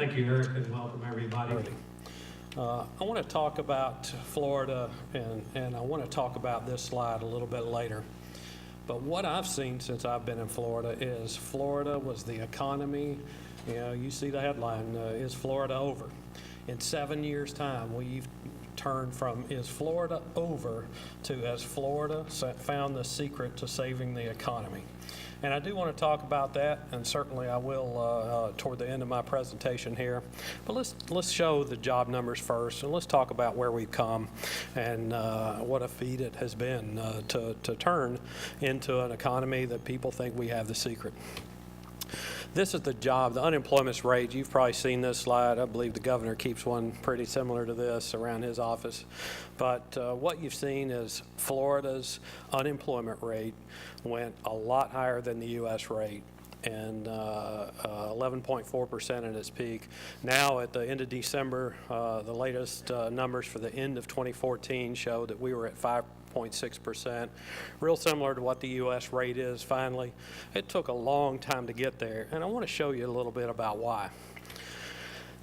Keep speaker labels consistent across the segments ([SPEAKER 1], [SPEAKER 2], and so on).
[SPEAKER 1] Thank you, Eric, and welcome everybody.
[SPEAKER 2] I want to talk about Florida, and I want to talk about this slide a little bit later. But what I've seen since I've been in Florida is Florida was the economy. You know, you see the headline, is Florida over? In 7 years' time, we've turned from is Florida over to has Florida found the secret to saving the economy? And I do want to talk about that, and certainly I will toward the end of my presentation here. But let's show the job numbers first, and let's talk about where we've come and what a feat it has been to turn into an economy that people think we have the secret. This is the unemployment rate. You've probably seen this slide. I believe the governor keeps one pretty similar to this around his office. But what you've seen is Florida's unemployment rate went a lot higher than the U.S. rate, and 11.4% at its peak. Now at the end of December, the latest numbers for the end of 2014 show that we were at 5.6%, real similar to what the U.S. rate is finally. It took a long time to get there, and I want to show you a little bit about why.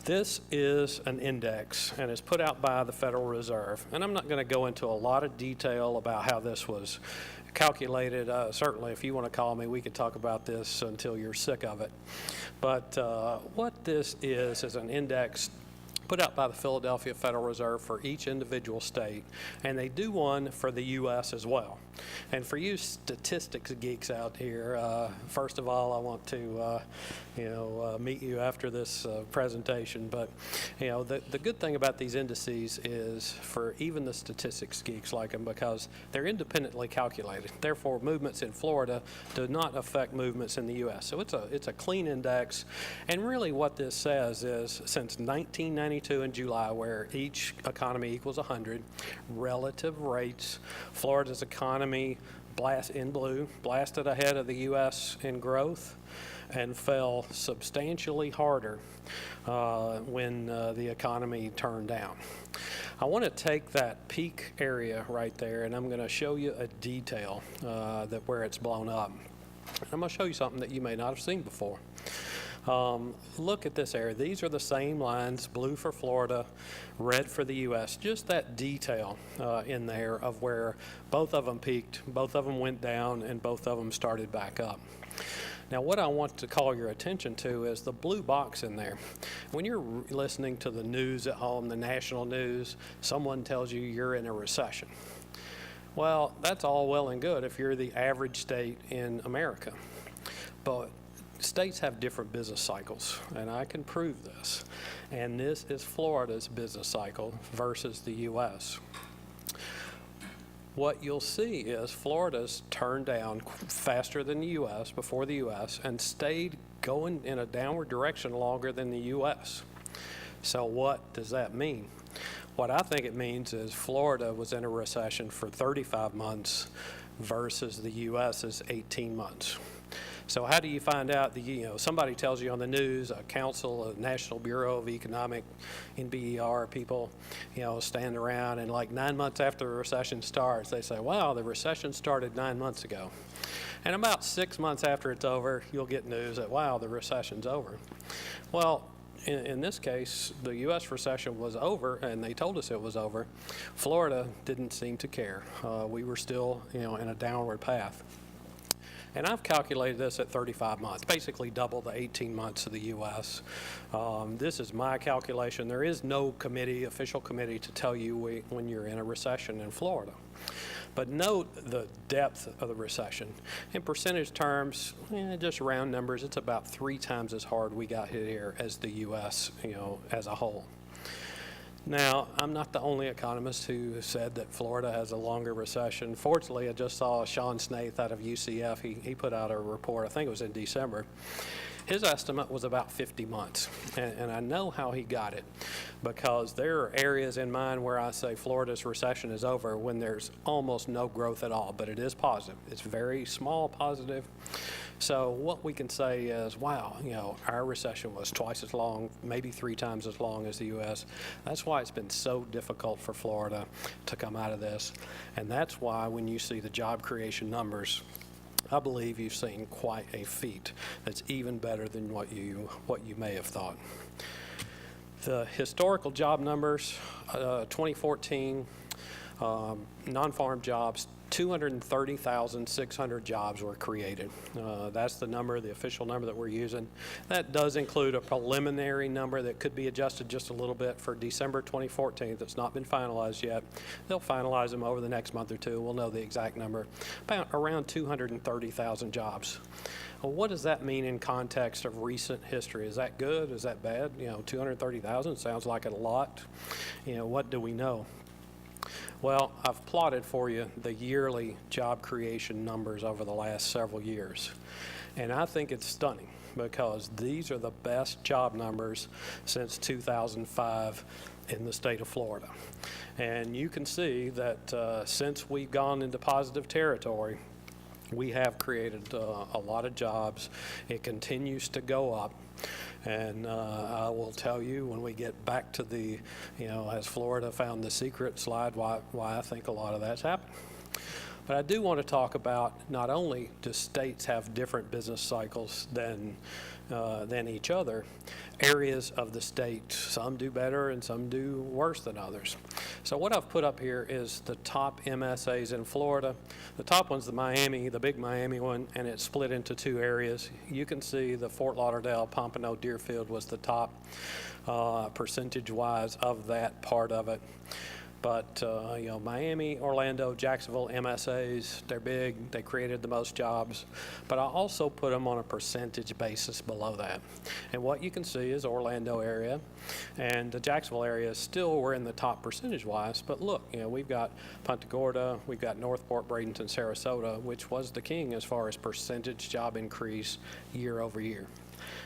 [SPEAKER 2] This is an index, and it's put out by the Federal Reserve, and I'm not going to go into a lot of detail about how this was calculated. Certainly, if you want to call me, we could talk about this until you're sick of it. But what this is an index put out by the Philadelphia Federal Reserve for each individual state, and they do one for the U.S. as well. And for you statistics geeks out here, first of all, I want to meet you after this presentation. But the good thing about these indices is for even the statistics geeks like them, because they're independently calculated. Therefore, movements in Florida do not affect movements in the U.S. So it's a clean index. And really what this says is since 1992 in July, where each economy equals 100, relative rates, Florida's economy in blue blasted ahead of the U.S. in growth and fell substantially harder when the economy turned down. I want to take that peak area right there, and I'm going to show you a detail where it's blown up. I'm going to show you something that you may not have seen before. Look at this area. These are the same lines, blue for Florida, red for the U.S. Just that detail in there of where both of them peaked, both of them went down, and both of them started back up. Now, what I want to call your attention to is the blue box in there. When you're listening to the news at home, the national news, someone tells you you're in a recession. Well, that's all well and good if you're the average state in America. But states have different business cycles, and I can prove this. And this is Florida's business cycle versus the U.S. What you'll see is Florida's turned down faster than the U.S., before the U.S., and stayed going in a downward direction longer than the U.S. So what does that mean? What I think it means is Florida was in a recession for 35 months versus the U.S. is 18 months. So how do you find out? Somebody tells you on the news, a council, a National Bureau of Economic, NBER people, stand around, and like 9 months after the recession starts, they say, wow, the recession started 9 months ago. And about 6 months after it's over, you'll get news that, wow, the recession's over. Well, in this case, the U.S. recession was over, and they told us it was over. Florida didn't seem to care. We were still, in a downward path. And I've calculated this at 35 months, basically double the 18 months of the U.S. This is my calculation. There is no official committee to tell you when you're in a recession in Florida. But note the depth of the recession. In percentage terms, just round numbers, it's about 3 times as hard we got hit here as the U.S., as a whole. Now, I'm not the only economist who said that Florida has a longer recession. Fortunately, I just saw Sean Snaith out of UCF. He put out a report, I think it was in December. His estimate was about 50 months, and I know how he got it, because there are areas in mine where I say Florida's recession is over when there's almost no growth at all, but it is positive. It's very small positive. So what we can say is, wow, our recession was twice as long, maybe 3 times as long as the U.S. That's why it's been so difficult for Florida to come out of this, and that's why when you see the job creation numbers, I believe you've seen quite a feat that's even better than what you may have thought. The historical job numbers, 2014, non-farm jobs, 230,600 jobs were created. That's the number, the official number that we're using. That does include a preliminary number that could be adjusted just a little bit for December 2014 that's not been finalized yet. They'll finalize them over the next month or two. We'll know the exact number. About around 230,000 jobs. Well, what does that mean in context of recent history? Is that good? Is that bad? 230,000 sounds like a lot. What do we know? Well, I've plotted for you the yearly job creation numbers over the last several years. And I think it's stunning because these are the best job numbers since 2005 in the state of Florida. And you can see that since we've gone into positive territory, we have created a lot of jobs. It continues to go up. And I will tell you when we get back to the, has Florida found the secret slide, why I think a lot of that's happened. But I do want to talk about not only do states have different business cycles than each other, areas of the state, some do better and some do worse than others. So what I've put up here is the top MSAs in Florida. The top one's the big Miami one, and it's split into two areas. You can see the Fort Lauderdale, Pompano, Deerfield was the top percentage-wise of that part of it. But, Miami, Orlando, Jacksonville, MSAs, they're big. They created the most jobs. But I also put them on a percentage basis below that. And what you can see is Orlando area and the Jacksonville area still were in the top percentage-wise. But look, we've got Punta Gorda, we've got Northport, Bradenton, Sarasota, which was the king as far as percentage job increase year over year.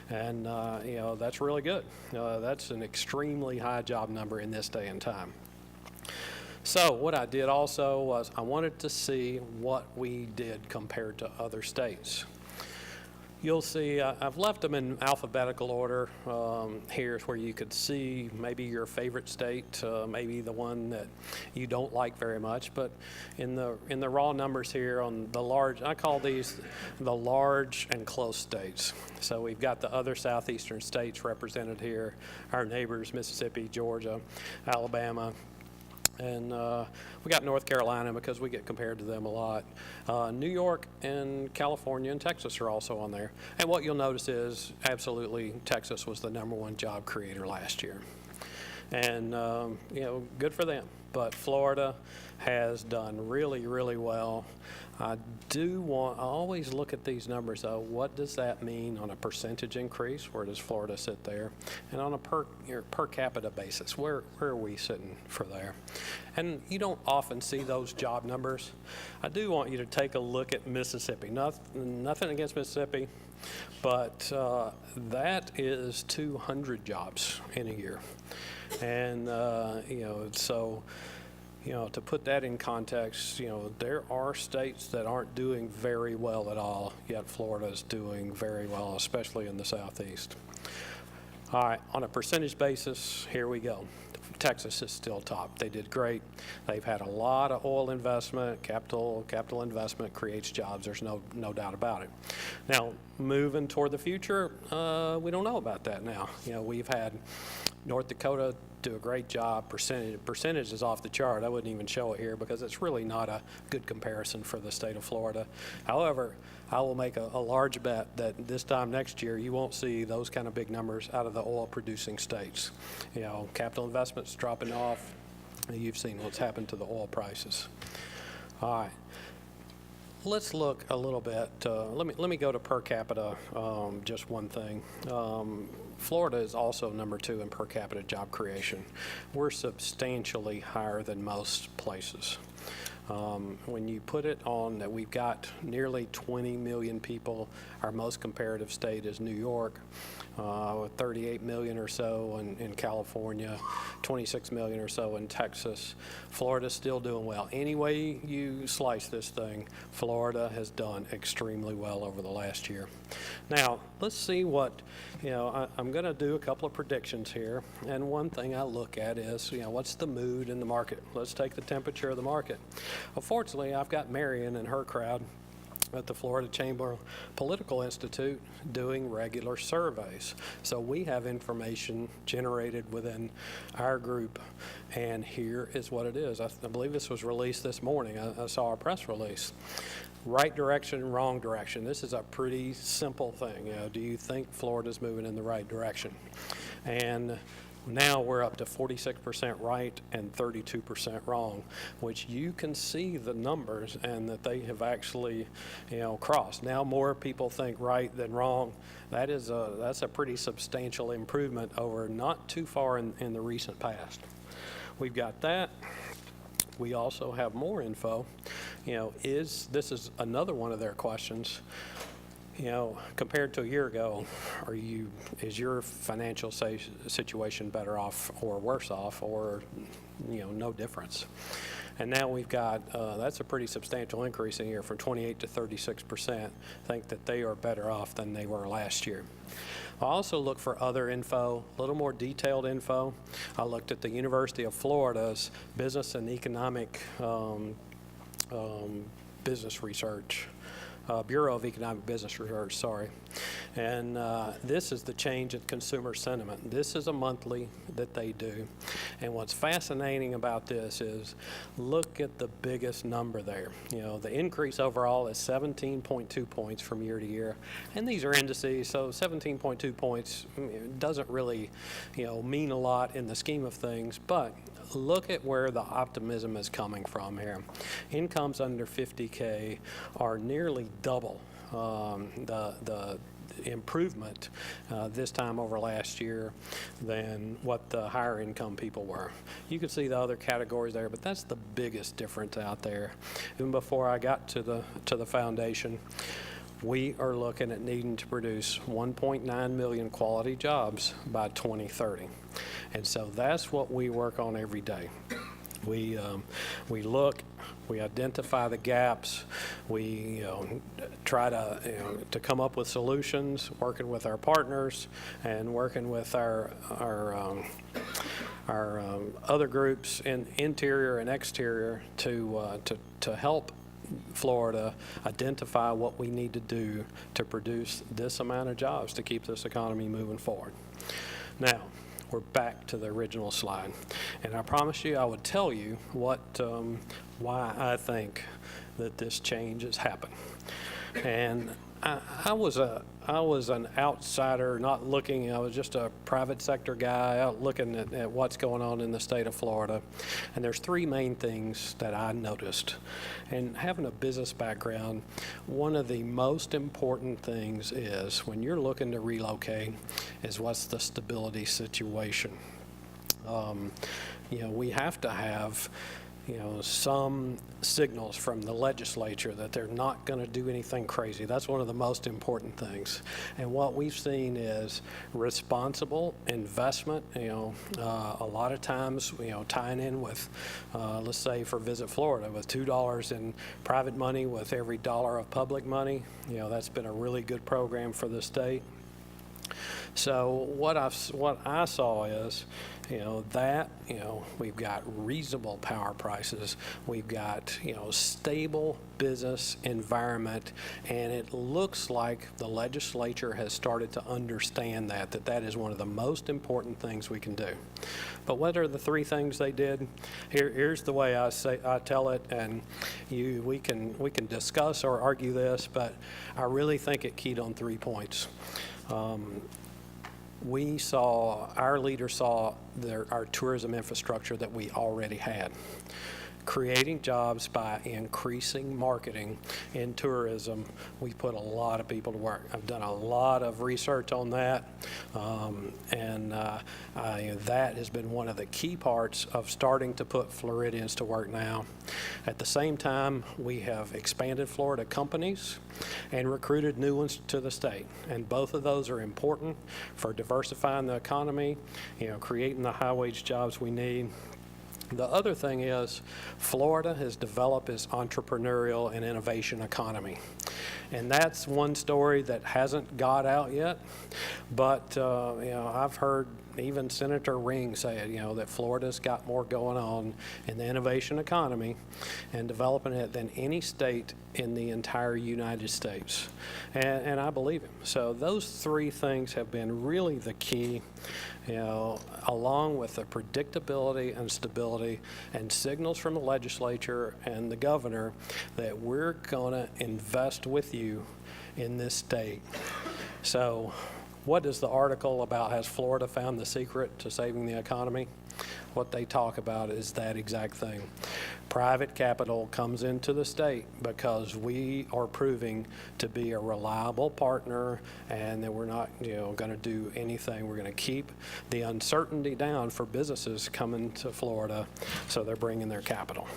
[SPEAKER 2] And, that's really good. That's an extremely high job number in this day and time. So what I did also was I wanted to see what we did compared to other states. You'll see I've left them in alphabetical order. Here's where you could see maybe your favorite state, maybe the one that you don't like very much. But in the raw numbers here on the large, I call these the large and close states. So we've got the other southeastern states represented here, our neighbors, Mississippi, Georgia, Alabama. And we got North Carolina because we get compared to them a lot. New York and California and Texas are also on there. And what you'll notice is absolutely Texas was the #1 job creator last year. And, good for them. But Florida has done really, really well. I always look at these numbers though. What does that mean on a percentage increase? Where does Florida sit there? And on a per capita basis, where are we sitting for there? And you don't often see those job numbers. I do want you to take a look at Mississippi. Nothing against Mississippi, but that is 200 jobs in a year. And, to put that in context, there are states that aren't doing very well at all, yet Florida is doing very well, especially in the southeast. All right, on a percentage basis, here we go. Texas is still top. They did great. They've had a lot of oil investment. Capital investment creates jobs. There's no doubt about it. Now, moving toward the future, we don't know about that now. We've had North Dakota do a great job. Percentage is off the chart. I wouldn't even show it here because it's really not a good comparison for the state of Florida. However, I will make a large bet that this time next year you won't see those kind of big numbers out of the oil producing states. Capital investment's dropping off. You've seen what's happened to the oil prices. All right. Let's look a little bit. Let me go to per capita. Just one thing. Florida is also #2 in per capita job creation. We're substantially higher than most places. When you put it on that we've got nearly 20 million people, our most comparative state is New York, with 38 million or so in California, 26 million or so in Texas. Florida's still doing well. Any way you slice this thing, Florida has done extremely well over the last year. Now, let's see what, I'm going to do a couple of predictions here. And one thing I look at is, what's the mood in the market? Let's take the temperature of the market. Unfortunately, I've got Marion and her crowd at the Florida Chamber Political Institute doing regular surveys. So we have information generated within our group, and here is what it is. I believe this was released this morning. I saw a press release. Right direction, wrong direction. This is a pretty simple thing. You know, do you think Florida's moving in the right direction? And now we're up to 46% right and 32% wrong, which you can see the numbers and that they have actually, crossed. Now more people think right than wrong. That's a pretty substantial improvement over not too far in the recent past. We've got that. We also have more info. This is another one of their questions. Compared to a year ago, is your financial situation better off or worse off, or no difference? And now we've got that's a pretty substantial increase in here from 28 to 36%. Think that they are better off than they were last year. I also look for other info, a little more detailed info. I looked at the University of Florida's Business and Economic Business Research. Bureau of Economic Business Research, sorry. And this is the change in consumer sentiment. This is a monthly that they do. And what's fascinating about this is look at the biggest number there. The increase overall is 17.2 points from year to year. And these are indices, so 17.2 points doesn't really, mean a lot in the scheme of things, but look at where the optimism is coming from here. Incomes under 50K are nearly double the improvement this time over last year than what the higher income people were. You can see the other categories there, but that's the biggest difference out there. Even before I got to the foundation, we are looking at needing to produce 1.9 million quality jobs by 2030. And so that's what we work on every day. We look, we identify the gaps, we try to come up with solutions, working with our partners and working with our other groups in interior and exterior to help Florida identify what we need to do to produce this amount of jobs to keep this economy moving forward. Now, we're back to the original slide, and I promised you I would tell you why I think that this change has happened. And I was an outsider, not looking. I was just a private sector guy out looking at what's going on in the state of Florida. And there's three main things that I noticed. And having a business background, one of the most important things is when you're looking to relocate is what's the stability situation. We have to have some signals from the legislature that they're not going to do anything crazy. That's one of the most important things. And what we've seen is responsible investment, a lot of times, tying in with, let's say for Visit Florida, with $2 in private money with every dollar of public money, that's been a really good program for the state. So what I saw is, we've got reasonable power prices, we've got, stable business environment, and it looks like the legislature has started to understand that is one of the most important things we can do. But what are the three things they did? Here's the way I tell it, and we can discuss or argue this, but I really think it keyed on 3 points. Our leaders saw our tourism infrastructure that we already had. Creating jobs by increasing marketing in tourism, we put a lot of people to work. I've done a lot of research on that, and that has been one of the key parts of starting to put Floridians to work now. At the same time, we have expanded Florida companies and recruited new ones to the state, and both of those are important for diversifying the economy, creating the high-wage jobs we need. The other thing is Florida has developed its entrepreneurial and innovation economy. And that's one story that hasn't got out yet. But, I've heard even Senator Ring say it, that Florida's got more going on in the innovation economy and developing it than any state in the entire United States. And I believe him. So those three things have been really the key, along with the predictability and stability and signals from the legislature and the governor that we're going to invest with you in this state. So what is the article about? Has Florida found the secret to saving the economy? What they talk about is that exact thing. Private capital comes into the state because we are proving to be a reliable partner, and that we're not, going to do anything. We're going to keep the uncertainty down for businesses coming to Florida, so they're bringing their capital.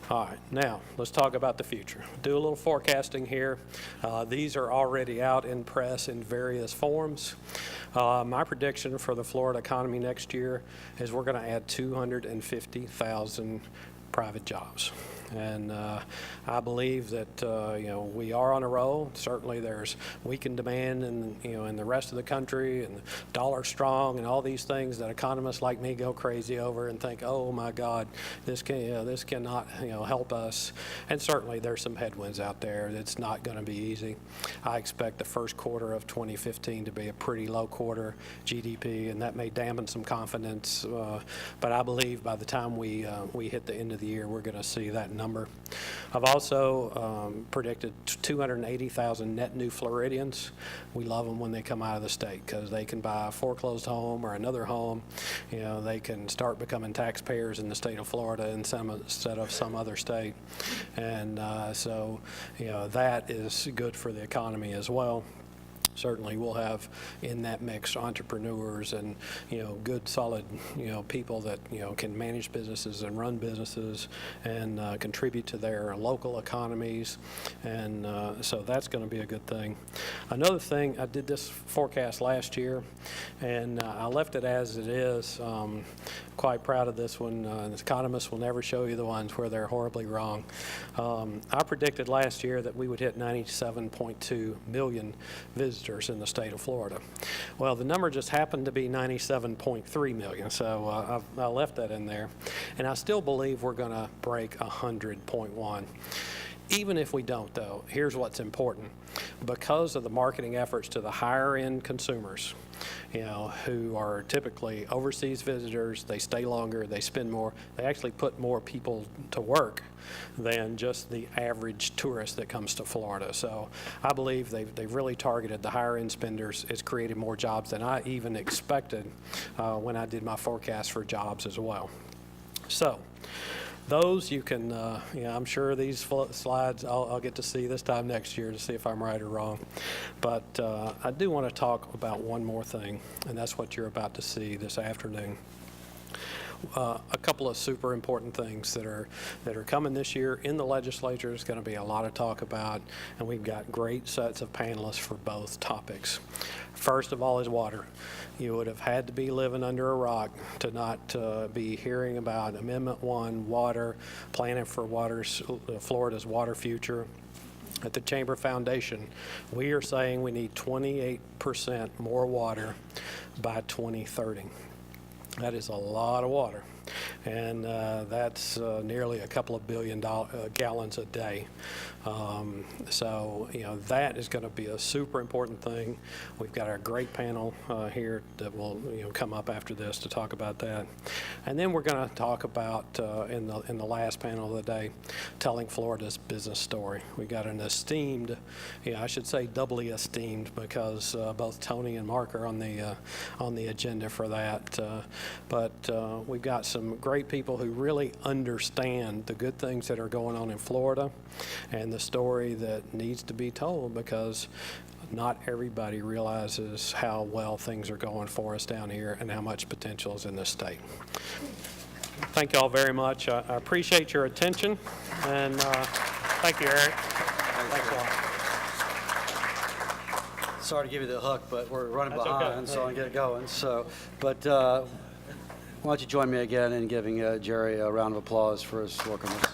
[SPEAKER 2] All right, now let's talk about the future. Do a little forecasting here. These are already out in press in various forms. My prediction for the Florida economy next year is we're going to add 250,000 private jobs. And I believe that we are on a roll. Certainly, there's weakened demand in the rest of the country, and the dollar strong, and all these things that economists like me go crazy over and think, oh my God, this cannot help us. And certainly, there's some headwinds out there. It's not going to be easy. I expect the first quarter of 2015 to be a pretty low quarter GDP, and that may dampen some confidence. But I believe by the time we hit the end of the year, we're going to see that number. I've also predicted 280,000 net new Floridians. We love them when they come out of the state because they can buy a foreclosed home or another home. They can start becoming taxpayers in the state of Florida instead of some other state. And so that is good for the economy as well. Certainly we'll have in that mix entrepreneurs and good solid people that can manage businesses and run businesses and contribute to their local economies, and so that's going to be a good thing. Another thing, I did this forecast last year, and I left it as it is. Quite proud of this one. Economists will never show you the ones where they're horribly wrong. I predicted last year that we would hit 97.2 million visitors in the state of Florida. Well, the number just happened to be 97.3 million, so I left that in there. And I still believe we're going to break 100.1. Even if we don't, though, here's what's important. Because of the marketing efforts to the higher-end consumers, who are typically overseas visitors, they stay longer, they spend more, they actually put more people to work than just the average tourist that comes to Florida. So I believe they've really targeted the higher-end spenders. It's created more jobs than I even expected when I did my forecast for jobs as well. So those you can, I'm sure these slides I'll get to see this time next year to see if I'm right or wrong. But I do want to talk about one more thing, and that's what you're about to see this afternoon. A couple of super important things that are coming this year in the legislature. There's going to be a lot of talk about, and we've got great sets of panelists for both topics. First of all is water. You would have had to be living under a rock to not be hearing about Amendment 1, water, planning for Florida's water future. At the Chamber Foundation, we are saying we need 28% more water by 2030. That is a lot of water, and that's nearly a couple of billion gallons a day. So that is going to be a super important thing. We've got our great panel here that will come up after this to talk about that, and then we're going to talk about in the last panel of the day, telling Florida's business story. We got an esteemed, I should say doubly esteemed, because both Tony and Mark are on the agenda for that. But we've got some great people who really understand the good things that are going on in Florida and the story that needs to be told, because not everybody realizes how well things are going for us down here and how much potential is in this state. Thank you all very much. I appreciate your attention, and thank you, Eric. Thanks a lot.
[SPEAKER 3] Sorry to give you the hook, but we're running
[SPEAKER 2] That's
[SPEAKER 3] behind,
[SPEAKER 2] okay.
[SPEAKER 3] so I'll get going. But why don't you join me again in giving Jerry a round of applause for his work on this.